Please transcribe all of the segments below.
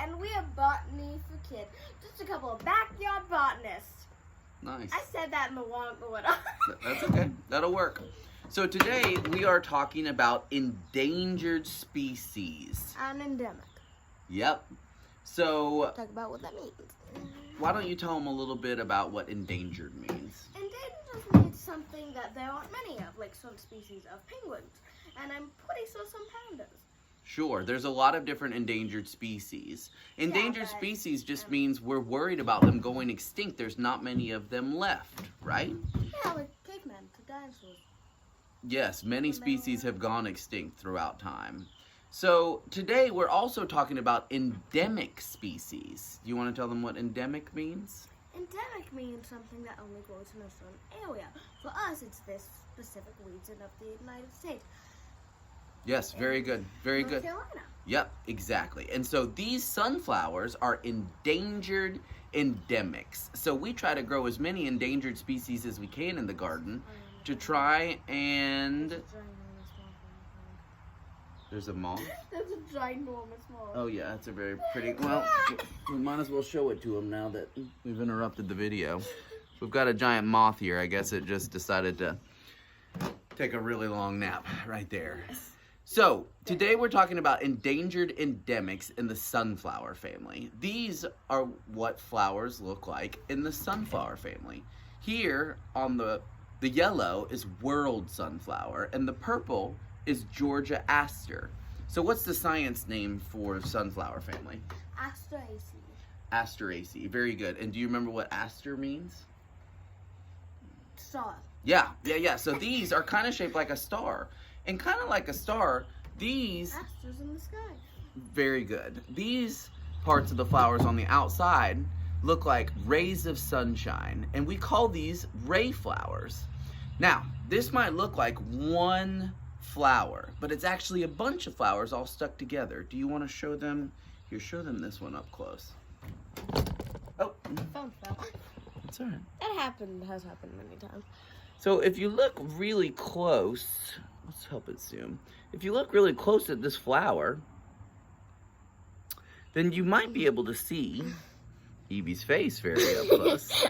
and we are Botany for Kids. Just a couple of backyard botanists. Nice. I said that in the wrong order. That's okay. That'll work. So today we are talking about endangered species. And endemic. Yep. So Talk about what that means. why don't you tell them a little bit about what endangered means? Endangered means something that there aren't many of, like some species of penguins. And I'm pretty sure some pandas. Sure, there's a lot of different endangered species. Endangered but, species just means we're worried about them going extinct. There's not many of them left, right? Yeah, like cavemen, the dinosaurs. Yes, many species have gone extinct throughout time. So today we're also talking about endemic species. Do you want to tell them what endemic means? Endemic means something that only grows in a certain area. For us, it's this specific region of the United States. Yes, very good. Very North good. Carolina. Yep, exactly. And so these sunflowers are endangered endemics. So we try to grow as many endangered species as we can in the garden to try and... There's a moth? That's a ginormous moth. Oh yeah, that's a very pretty... Well, we might as well show it to them now that we've interrupted the video. We've got a giant moth here. I guess it just decided to take a really long nap right there. So, today we're talking about endangered endemics in the sunflower family. These are what flowers look like in the sunflower family. Here on the yellow is world sunflower, and the purple is Georgia aster. So what's the science name for sunflower family? Asteraceae. Asteraceae. Very good. And do you remember what aster means? Star. Yeah. So these are kind of shaped like a star. And kind of like a star, these... Asters in the sky. Very good. These parts of the flowers on the outside look like rays of sunshine. And we call these ray flowers. Now, this might look like one flower, but it's actually a bunch of flowers all stuck together. Do you want to show them? Here, show them this one up close. Oh. Phone fell. That's all right. That has happened many times. So if you look really close, let's help it zoom. If you look really close at this flower, then you might be able to see Evie's face very up close.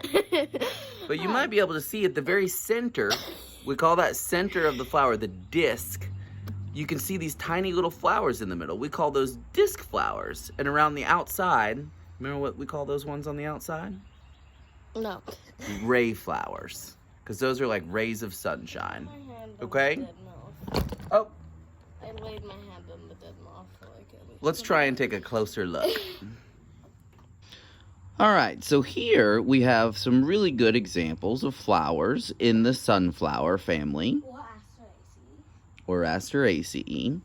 But you might be able to see at the very center, we call that center of the flower the disc. You can see these tiny little flowers in the middle. We call those disc flowers. And around the outside, remember what we call those ones on the outside? No. Ray flowers. Because those are like rays of sunshine. My hand on Okay? the dead moth. Oh, I laid my hand on the dead moth for like a week. let's try and take a closer look. All right, so here we have some really good examples of flowers in the sunflower family, or Asteraceae.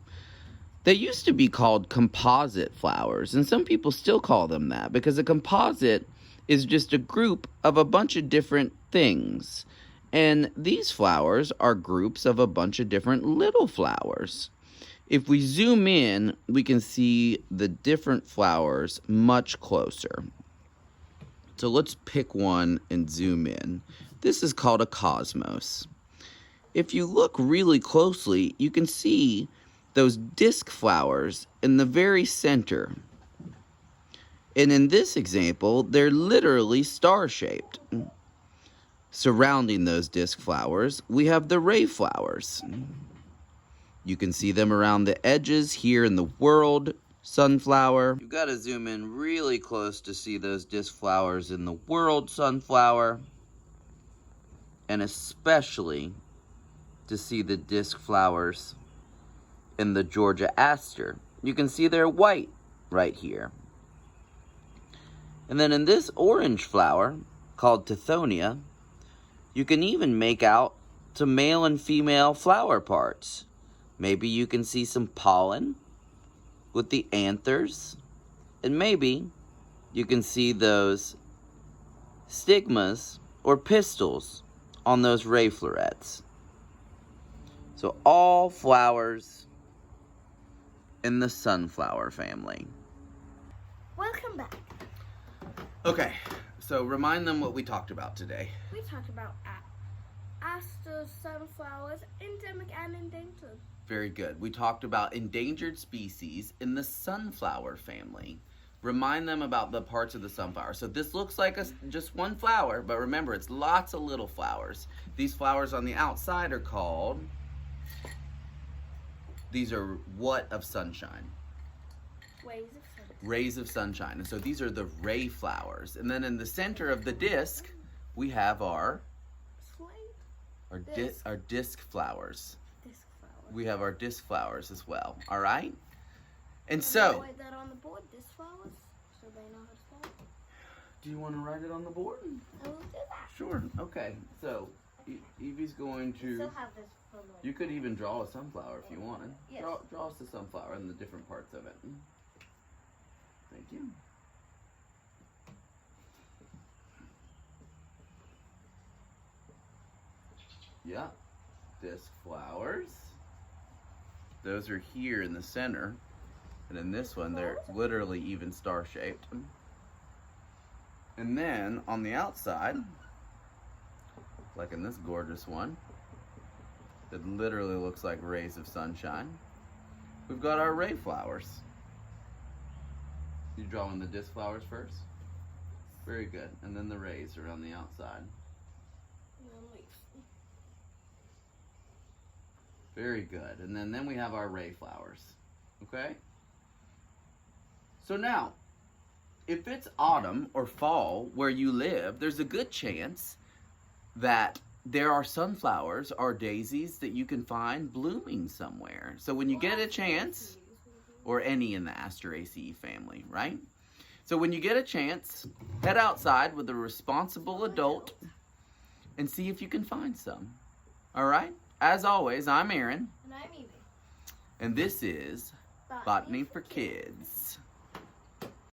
They used to be called composite flowers, and some people still call them that because a composite is just a group of a bunch of different things. And these flowers are groups of a bunch of different little flowers. If we zoom in, we can see the different flowers much closer. So let's pick one and zoom in. This is called a cosmos. If you look really closely, you can see those disc flowers in the very center. And in this example, they're literally star-shaped. Surrounding those disc flowers, we have the ray flowers. You can see them around the edges here in the world sunflower. You've got to zoom in really close to see those disc flowers in the world sunflower, and especially to see the disc flowers in the Georgia aster. You can see they're white right here. And then in this orange flower called Tithonia, you can even make out some male and female flower parts. Maybe you can see some pollen with the anthers, and maybe you can see those stigmas or pistils on those ray florets. So all flowers in the sunflower family. Welcome back. Okay, so remind them what we talked about today. We talked about asters, sunflowers, endemic and endangered. Very good. We talked about endangered species in the sunflower family. Remind them about the parts of the sunflower. So this looks like just one flower, but remember, it's lots of little flowers. These flowers on the outside are called, these are what of sunshine? Rays of sunshine. Rays of sunshine. And so these are the ray flowers. And then in the center of the disc, we have our disc flowers. Disc flowers. We have our disc flowers as well. All right? And I'm so, gonna write that on the board, disc flowers, so they know how to spell it. do you want to write it on the board? I will do that. Sure. Okay. So, Evie's going I to... still have this from You could even draw a sunflower if you wanted. Yes. Draw us a sunflower and the different parts of it. Thank you. Yeah. Disc flowers. Those are here in the center. And in this one, they're literally even star-shaped. And then on the outside, like in this gorgeous one, that literally looks like rays of sunshine, we've got our ray flowers. You drawing the disc flowers first? Very good. And then the rays are on the outside. Very good. And then we have our ray flowers. Okay? So now, if it's autumn or fall where you live, there's a good chance that there are sunflowers or daisies that you can find blooming somewhere. So when you get a chance, or any in the Asteraceae family, right? So when you get a chance, head outside with a responsible adult and see if you can find some. All right? As always, I'm Aaron. And I'm Evie. And this is Botany for Kids.